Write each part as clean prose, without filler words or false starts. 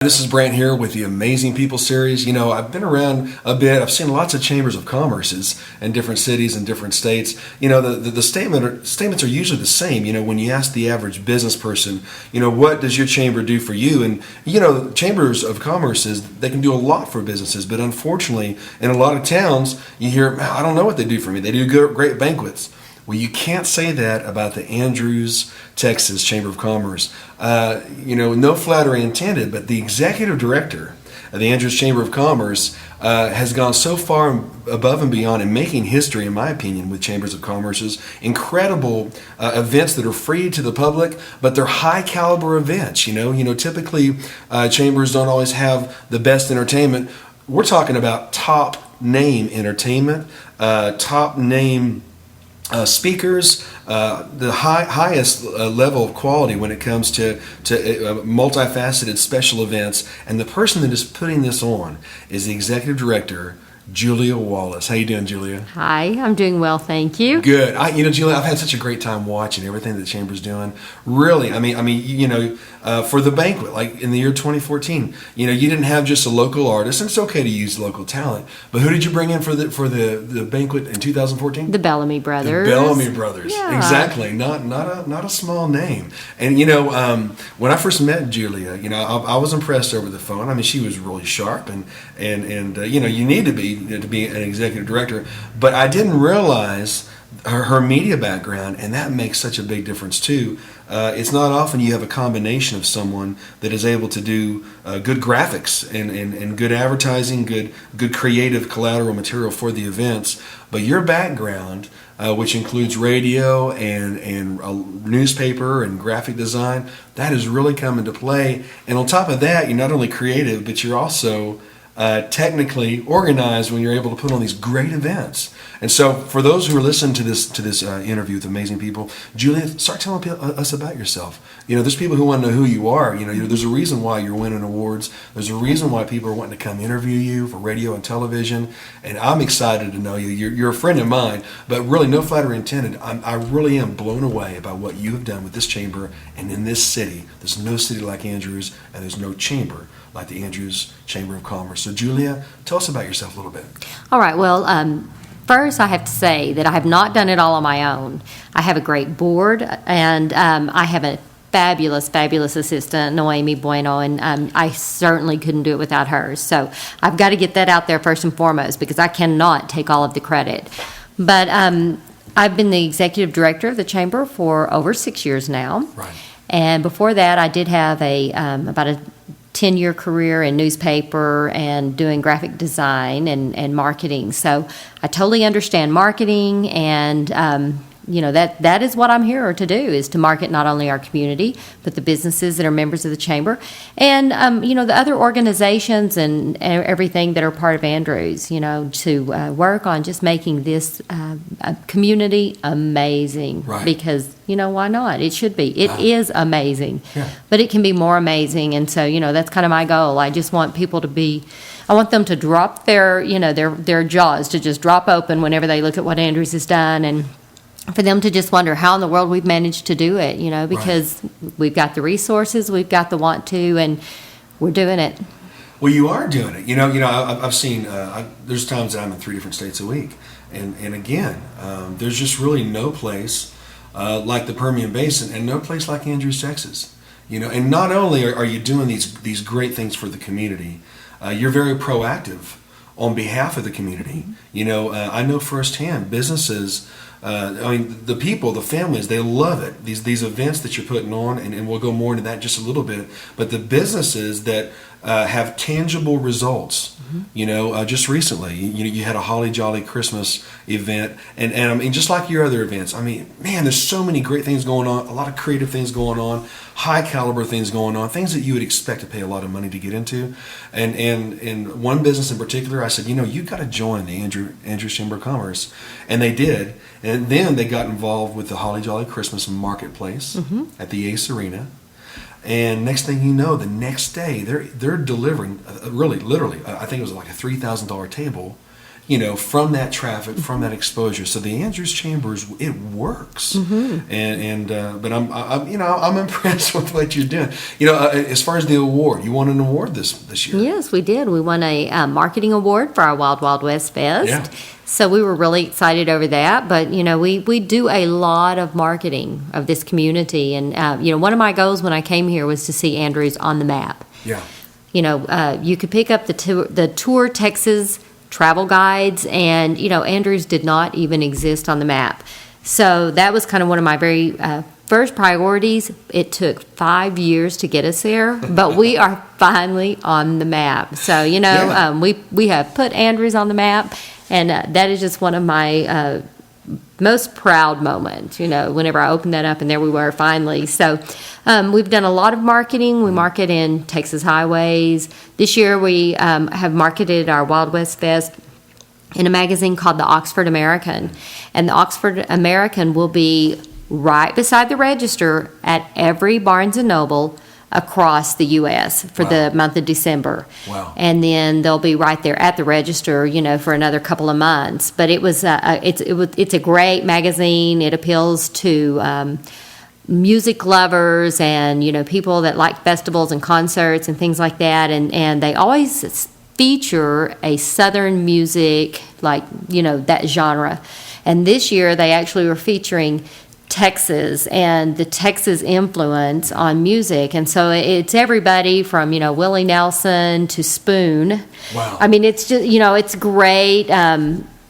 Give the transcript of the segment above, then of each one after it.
This is Brant here with the Amazing People series. I've been around a bit. I've seen lots of chambers of commerces in different cities and different states. The statements are usually the same. When you ask the average business person, what does your chamber do for you? And, chambers of commerces, they can do a lot for businesses. But unfortunately, in a lot of towns, you hear, I don't know what they do for me. They do great banquets. Well, you can't say that about the Andrews, Texas Chamber of Commerce. No flattery intended, but the executive director of the Andrews Chamber of Commerce has gone so far above and beyond in making history, in my opinion, with chambers of commerce's incredible events that are free to the public, but they're high caliber events. Typically chambers don't always have the best entertainment. We're talking about top name entertainment, top name speakers, the highest level of quality when it comes to multifaceted special events. And the person that is putting this on is the executive director, Julia Wallace. How you doing, Julia? Hi, I'm doing well, thank you. Good. Julia, I've had such a great time watching everything that the Chamber's doing. Really, for the banquet, like in the year 2014, you didn't have just a local artist, and it's okay to use local talent. But who did you bring in for the banquet in 2014? The Bellamy Brothers. The Bellamy Brothers. Yeah. Exactly. Not a small name. And when I first met Julia, I was impressed over the phone. She was really sharp, and you need to be an executive director, but I didn't realize her media background, and that makes such a big difference too. It's not often you have a combination of someone that is able to do good graphics and good advertising, good creative collateral material for the events. But your background, which includes radio and newspaper and graphic design, that has really come into play. And on top of that, you're not only creative, but you're also technically organized when you're able to put on these great events. And so for those who are listening to this interview with Amazing People, Julia, start telling us about yourself. There's people who want to know who you are. There's a reason why you're winning awards. There's a reason why people are wanting to come interview you for radio and television. And I'm excited to know you. You're a friend of mine, but really no flattery intended. I really am blown away by what you have done with this chamber and in this city. There's no city like Andrews, and there's no chamber like the Andrews Chamber of Commerce. So Julia, tell us about yourself a little bit. All right, well, first I have to say that I have not done it all on my own. I have a great board, and I have a fabulous assistant, Noemi Bueno, and I certainly couldn't do it without her. So I've got to get that out there first and foremost, because I cannot take all of the credit. But I've been the executive director of the chamber for over 6 years now. Right. And before that, I did have about a 10-year career in newspaper and doing graphic design and marketing. So I totally understand marketing, and that is what I'm here to do, is to market not only our community, but the businesses that are members of the chamber, and the other organizations and everything that are part of Andrews, to work on just making this community amazing. Right. Because why not? It should be. It is amazing. Yeah. But it can be more amazing, and so that's kind of my goal. I just want people I want them to drop their jaws, to just drop open whenever they look at what Andrews has done, and for them to just wonder how in the world we've managed to do it, because we've got the resources, we've got the want to, and we're doing it. Well, you are doing it. I've seen, there's times that I'm in 3 different states a week. And again, there's just really no place like the Permian Basin, and no place like Andrews, Texas. And not only are you doing these great things for the community, you're very proactive on behalf of the community. I know firsthand businesses, the people, the families, they love it. These events that you're putting on, and we'll go more into that just a little bit. But the businesses that have tangible results, just recently, you had a Holly Jolly Christmas event, and just like your other events, man, there's so many great things going on, a lot of creative things going on, high caliber things going on, things that you would expect to pay a lot of money to get into. And one business in particular, I said, you've got to join the Andrews Chamber of Commerce, and they did. And then they got involved with the Holly Jolly Christmas Marketplace at the Ace Arena. And next thing you know, the next day, they're delivering, really, literally, I think it was like a $3,000 table, from that traffic, from that exposure. So the Andrews Chambers, it works. But I'm impressed with what you're doing. As far as the award, you won an award this year. Yes, we did. We won a marketing award for our Wild Wild West Fest. Yeah. So we were really excited over that. But, we do a lot of marketing of this community. And, one of my goals when I came here was to see Andrews on the map. Yeah. You could pick up the Tour Texas travel guides, and, Andrews did not even exist on the map. So that was kind of one of my very first priorities. It took 5 years to get us there, but we are finally on the map. So, we have put Andrews on the map, and that is just one of my most proud moments, whenever I opened that up and there we were finally. So we've done a lot of marketing. We market in Texas highways. This year we have marketed our Wild West Fest in a magazine called the Oxford American. And the Oxford American will be right beside the register at every Barnes & Noble across the U.S. for the month of December. Wow. And then they'll be right there at the register, for another couple of months. But it's a great magazine. It appeals to music lovers and, people that like festivals and concerts and things like that. And they always feature a Southern music, that genre. And this year they actually were featuring Texas and the Texas influence on music. And so it's everybody from, Willie Nelson to Spoon. Wow. I mean, it's just, it's great.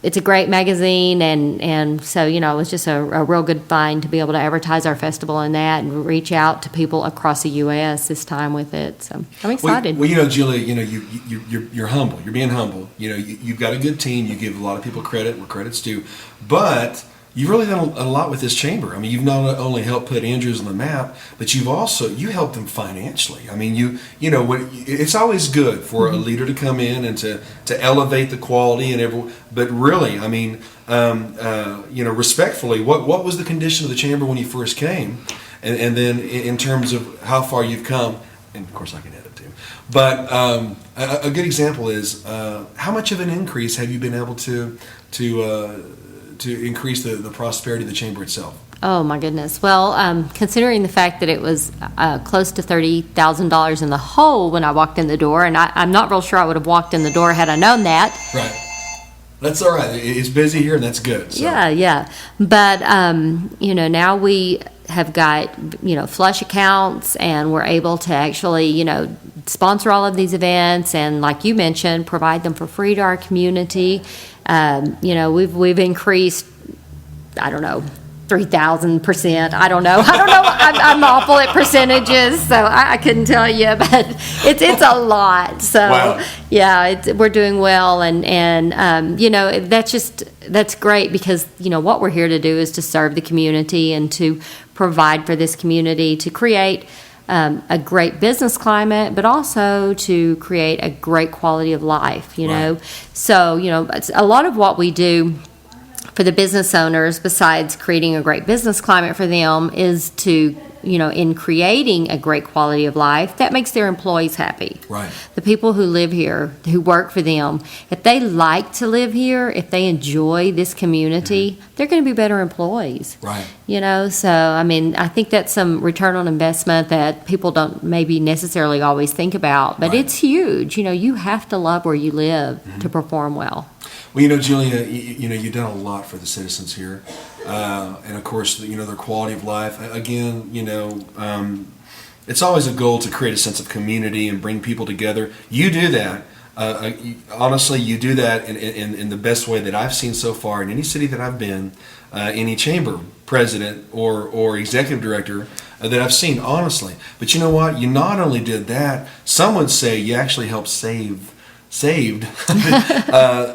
It's a great magazine. And so, it was just a real good find to be able to advertise our festival in that and reach out to people across the U.S. this time with it. So I'm excited. Well, Julia, you're humble. You're being humble. You've got a good team. You give a lot of people credit where credit's due. But you've really done a lot with this chamber. I mean, you've not only helped put Andrews on the map, but you helped them financially. I mean, it's always good for a leader to come in and to elevate the quality and everyone. But really, I mean, respectfully, what was the condition of the chamber when you first came, and then in terms of how far you've come, and of course I can edit too. But a good example is how much of an increase have you been able to increase the prosperity of the chamber itself? Oh, my goodness. Well, considering the fact that it was close to $30,000 in the hole when I walked in the door, and I'm not real sure I would have walked in the door had I known that. Right. That's all right. It's busy here, and that's good. So. Yeah. But, now we have got, flush accounts, and we're able to actually, sponsor all of these events and, like you mentioned, provide them for free to our community. We've increased, I don't know, 3,000%. I don't know. I'm awful at percentages, so I couldn't tell you, but it's a lot. So wow. Yeah, we're doing well, and that's great because what we're here to do is to serve the community and to provide for this community, to create a great business climate, but also to create a great quality of life, Right. So, it's a lot of what we do for the business owners, besides creating a great business climate for them, is to, in creating a great quality of life, that makes their employees happy. Right. The people who live here, who work for them, if they like to live here, if they enjoy this community, they're going to be better employees. Right. So, I mean, I think that's some return on investment that people don't maybe necessarily always think about, but Right. it's huge. You have to love where you live to perform well. Well, Julia, you've done a lot for the citizens here, and of course, their quality of life. Again, it's always a goal to create a sense of community and bring people together. You do that. Honestly, you do that in the best way that I've seen so far in any city that I've been, any chamber president or executive director that I've seen, honestly. But you know what? You not only did that, some would say you actually helped saved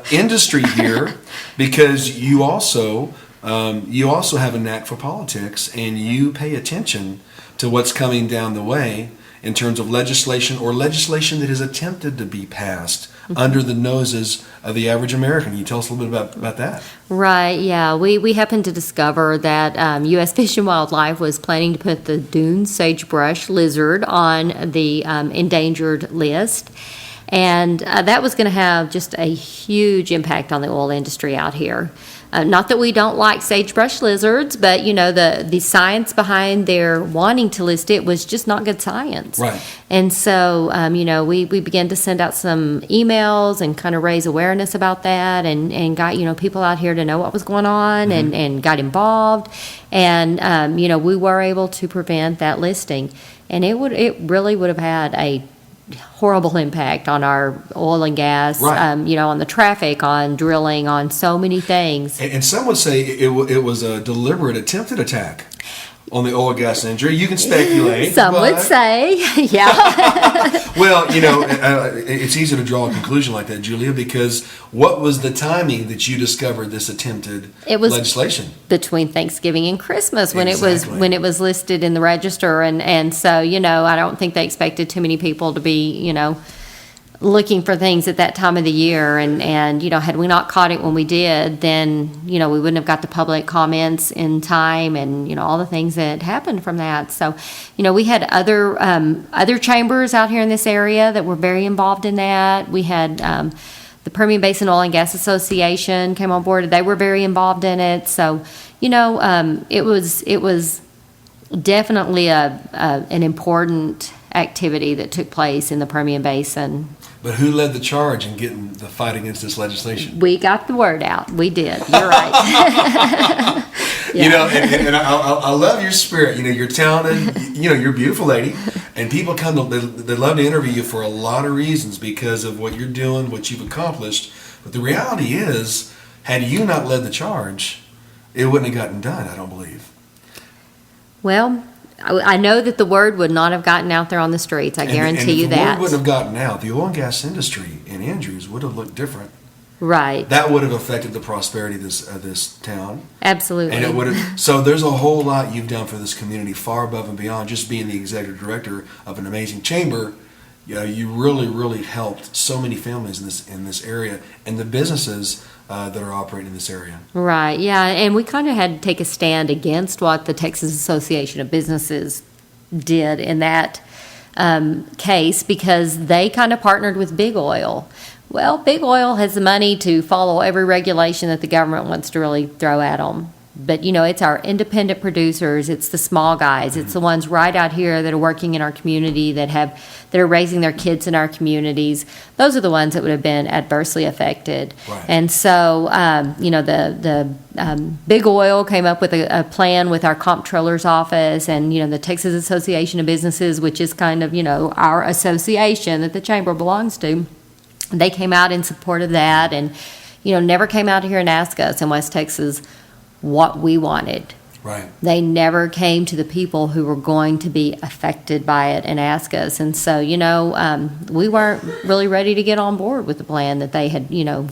industry here, because you also have a knack for politics, and you pay attention to what's coming down the way in terms of legislation that is attempted to be passed under the noses of the average American. Can you tell us a little bit about that? Right, yeah. We happened to discover that U.S. Fish and Wildlife was planning to put the dune sagebrush lizard on the endangered list. And that was going to have just a huge impact on the oil industry out here. Not that we don't like sagebrush lizards, but the science behind their wanting to list it was just not good science. Right. And so we began to send out some emails and kind of raise awareness about that, and got people out here to know what was going on, and got involved, and we were able to prevent that listing, and it really would have had a horrible impact on our oil and gas, right. On the traffic, on drilling, on so many things. And some would say it was a deliberate attempted attack on the oil and gas industry. You can speculate. Some would say, yeah. Well, it's easy to draw a conclusion like that, Julia, because what was the timing that you discovered this attempted legislation? Between Thanksgiving and Christmas, when Exactly. it was listed in the register, and so I don't think they expected too many people to be looking for things at that time of the year, and had we not caught it when we did, then we wouldn't have got the public comments in time, and all the things that happened from that. So we had other chambers out here in this area that were very involved in that. We had the Permian Basin Oil and Gas Association came on board. They were very involved in it. So it was definitely an important activity that took place in the Permian Basin. But who led the charge in getting the fight against this legislation? We got the word out. We did. You're right. Yeah. And I love your spirit. You're talented. You're a beautiful lady, and people they love to interview you for a lot of reasons because of what you're doing, what you've accomplished. But the reality is, had you not led the charge, it wouldn't have gotten done. I don't believe. Well, I know that the word would not have gotten out there on the streets. I guarantee you that. And if the word wouldn't have gotten out, the oil and gas industry in Andrews would have looked different. Right. That would have affected the prosperity of this town. Absolutely. And it would have. So there's a whole lot you've done for this community, far above and beyond just being the executive director of an amazing chamber. You really, really helped so many families in this area and the businesses that are operating in this area. Right, yeah, and we kind of had to take a stand against what the Texas Association of Businesses did in that case, because they kind of partnered with Big Oil. Well, Big Oil has the money to follow every regulation that the government wants to really throw at them. But, it's our independent producers, it's the small guys, it's the ones right out here that are working in our community, that are raising their kids in our communities. Those are the ones that would have been adversely affected. Right. And so, the Big Oil came up with a plan with our comptroller's office, and, the Texas Association of Businesses, which is kind of, our association that the chamber belongs to. They came out in support of that, and, never came out here and asked us in West Texas what we wanted. Right. They never came to the people who were going to be affected by it and ask us. And so, we weren't really ready to get on board with the plan that they had,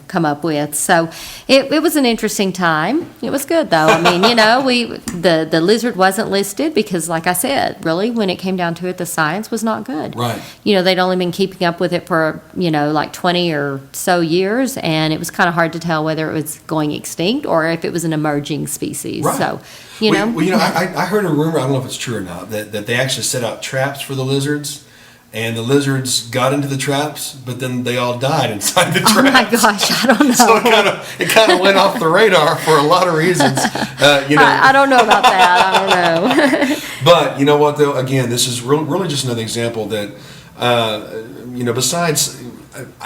come up with. So it was an interesting time. It was good, though. I mean, the lizard wasn't listed because, like I said, really, when it came down to it, the science was not good. Right. They'd only been keeping up with it for, like 20 or so years, and it was kind of hard to tell whether it was going extinct or if it was an emerging species. Right. So, I heard a rumor, I don't know if it's true or not, that they actually set out traps for the lizards, and the lizards got into the traps, but then they all died inside the traps. Oh my gosh, I don't know. So it kind of went off the radar for a lot of reasons. I don't know about that. I don't know. But you know what, though? Again, this is really just another example that, besides,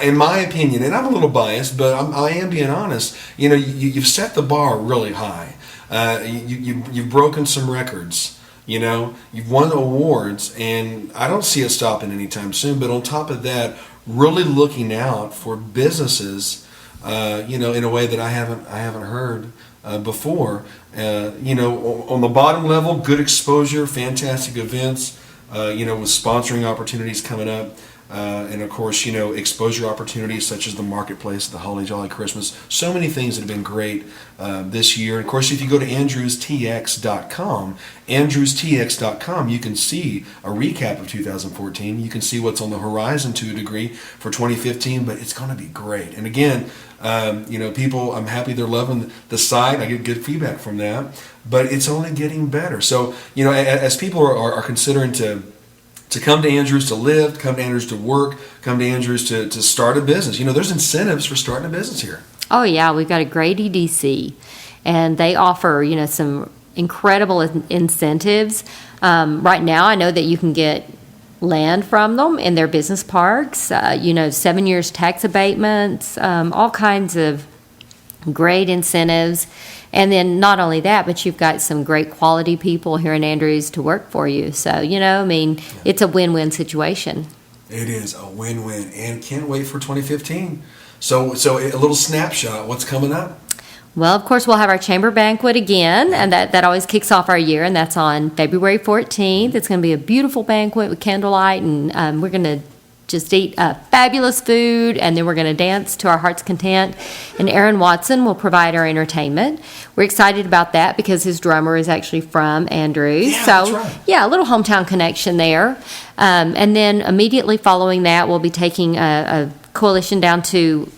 in my opinion, and I'm a little biased, but I am being honest, you've set the bar really high. You've broken some records. You've won awards, and I don't see it stopping anytime soon. But on top of that, really looking out for businesses, in a way that I haven't heard before. On the bottom level, good exposure, fantastic events. With sponsoring opportunities coming up. And of course, exposure opportunities such as the marketplace, the Holly Jolly Christmas, so many things that have been great this year. And of course, if you go to andrewstx.com, you can see a recap of 2014. You can see what's on the horizon to a degree for 2015, but it's going to be great. And again, people, I'm happy they're loving the site. I get good feedback from that, but it's only getting better. So, as people are considering to to come to Andrews to live, come to Andrews to work, come to Andrews to start a business. There's incentives for starting a business here. Oh, yeah, we've got a great EDC, and they offer, some incredible incentives. Right now, I know that you can get land from them in their business parks, 7 years tax abatements, all kinds of great incentives. And then not only that, but you've got some great quality people here in Andrews to work for you. So, it's a win-win situation. It is a win-win, and can't wait for 2015. So a little snapshot, what's coming up? Well, of course, we'll have our chamber banquet again, and that always kicks off our year, and that's on February 14th. It's going to be a beautiful banquet with candlelight, and we're going to just eat fabulous food, and then we're going to dance to our heart's content. And Aaron Watson will provide our entertainment. We're excited about that because his drummer is actually from Andrews. Yeah, so, that's right. yeah, a little hometown connection there. And then immediately following that, we'll be taking a coalition down to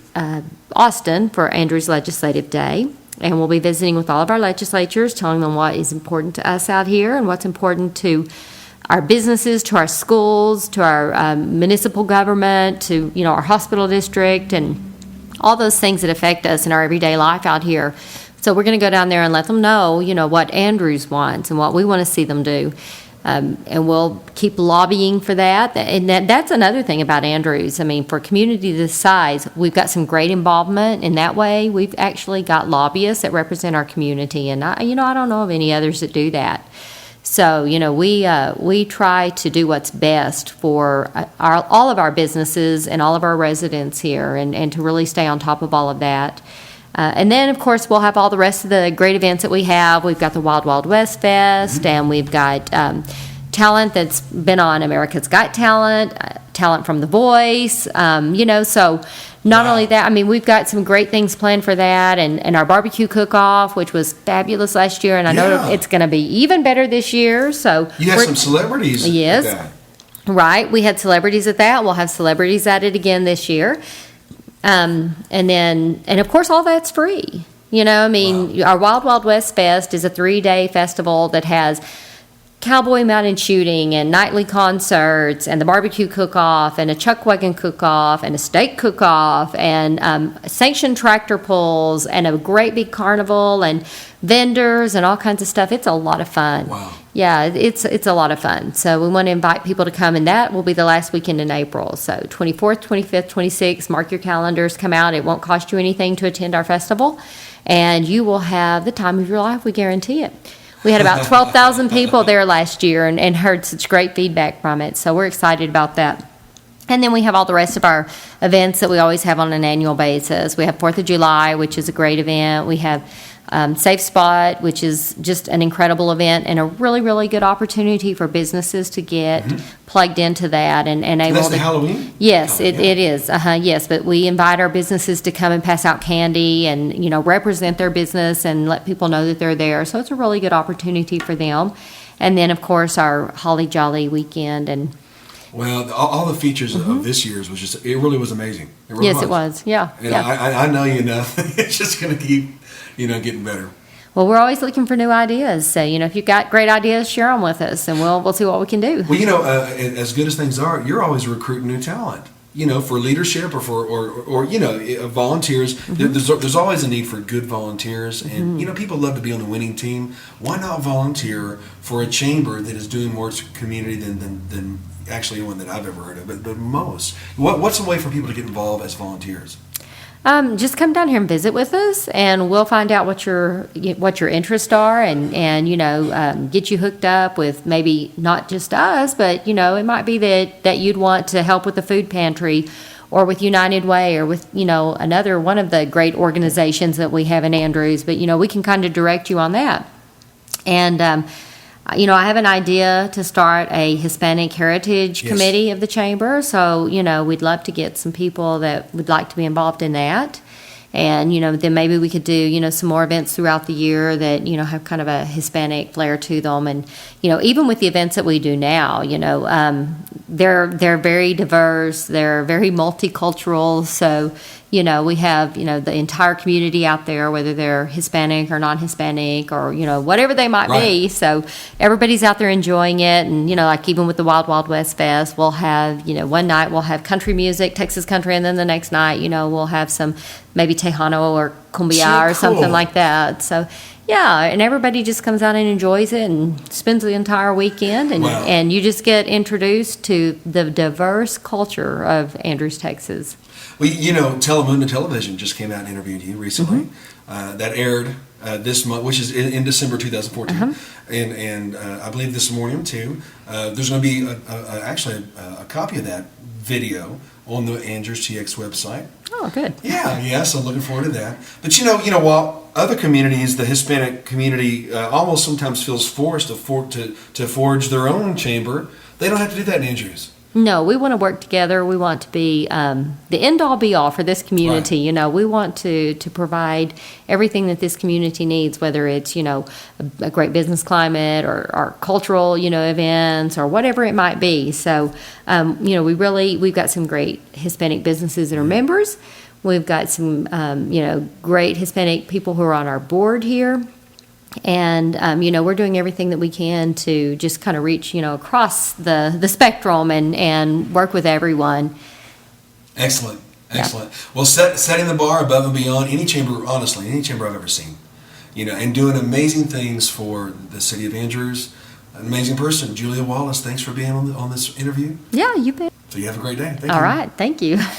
Austin for Andrews Legislative Day. And we'll be visiting with all of our legislatures, telling them what is important to us out here and what's important to our businesses, to our schools, to our municipal government, to our hospital district, and all those things that affect us in our everyday life out here. So we're going to go down there and let them know, what Andrews wants and what we want to see them do. And we'll keep lobbying for that. And that's another thing about Andrews. I mean, for a community this size, we've got some great involvement in that way. We've actually got lobbyists that represent our community, and I don't know of any others that do that. So, we try to do what's best for all of our businesses and all of our residents here, and to really stay on top of all of that. And then, of course, we'll have all the rest of the great events that we have. We've got the Wild Wild West Fest, and we've got talent that's been on America's Got Talent, talent from The Voice, so not only that, I mean, we've got some great things planned for that, and our barbecue cook-off, which was fabulous last year, and I know it's going to be even better this year. So you had some celebrities. Yes, at that. Right. We had celebrities at that. We'll have celebrities at it again this year. And of course, all that's free. Wow. Our Wild Wild West Fest is a 3-day festival that has cowboy mountain shooting and nightly concerts and the barbecue cook-off and a chuck wagon cook-off and a steak cook-off and sanctioned tractor pulls and a great big carnival and vendors and all kinds of stuff. It's a lot of fun. Wow. Yeah, it's a lot of fun. So we want to invite people to come, and that will be the last weekend in April. So 24th, 25th, 26th, mark your calendars, come out. It won't cost you anything to attend our festival, and you will have the time of your life. We guarantee it. We had about 12,000 people there last year and heard such great feedback from it. So we're excited about that. And then we have all the rest of our events that we always have on an annual basis. We have 4th of July, which is a great event. We have Safe Spot, which is just an incredible event and a really, really good opportunity for businesses to get plugged into that and able That's to. the Halloween? Yes, it is. Yes, but we invite our businesses to come and pass out candy and represent their business and let people know that they're there. So it's a really good opportunity for them. And then, of course, our Holly Jolly weekend and. Well, all the features of this year's was just, it really was amazing. It really Yes, it was. Yeah. And yeah. I know it's just going to keep, getting better. Well, we're always looking for new ideas. So, if you've got great ideas, share them with us, and we'll see what we can do. Well, as good as things are, you're always recruiting new talent. For leadership or for volunteers. There's always a need for good volunteers, and people love to be on the winning team. Why not volunteer for a chamber that is doing more to community than actually one that I've ever heard of, but most. What's a way for people to get involved as volunteers? Just come down here and visit with us, and we'll find out what your interests are, and get you hooked up with maybe not just us, but it might be that you'd want to help with the food pantry, or with United Way, or with another one of the great organizations that we have in Andrews. But we can kind of direct you on that, and. I have an idea to start a Hispanic Heritage Committee of the Chamber. So, we'd love to get some people that would like to be involved in that. And, then maybe we could do, some more events throughout the year that, have kind of a Hispanic flair to them. And, even with the events that we do now, they're very diverse. They're very multicultural. So, we have, the entire community out there, whether they're Hispanic or non-Hispanic or, whatever they might be. Right. So everybody's out there enjoying it. And, like even with the Wild Wild West Fest, we'll have, one night we'll have country music, Texas country, and then the next night, we'll have some maybe Tejano or cumbia or something Cool. like that. So, yeah, and everybody just comes out and enjoys it and spends the entire weekend, and, Wow. and you just get introduced to the diverse culture of Andrews, Texas. Well, Telemundo Television just came out and interviewed you recently. That aired this month, which is in December 2014, and I believe this morning too. There's going to be actually a copy of that video on the Andrews TX website. Oh, good. Yeah. So looking forward to that. But while other communities, the Hispanic community, almost sometimes feels forced to forge their own chamber, they don't have to do that in Andrews. No, we want to work together. We want to be the end-all be-all for this community. Right. We want to provide everything that this community needs, whether it's, a great business climate or cultural, events or whatever it might be. So, we've got some great Hispanic businesses that are members. We've got some, great Hispanic people who are on our board here. And, we're doing everything that we can to just kind of reach, across the spectrum and work with everyone. Excellent. Well, setting the bar above and beyond any chamber, honestly, any chamber I've ever seen, and doing amazing things for the city of Andrews. An amazing person, Julia Wallace. Thanks for being on this interview. Yeah, you bet. So you have a great day. Thank All you. right. Thank you.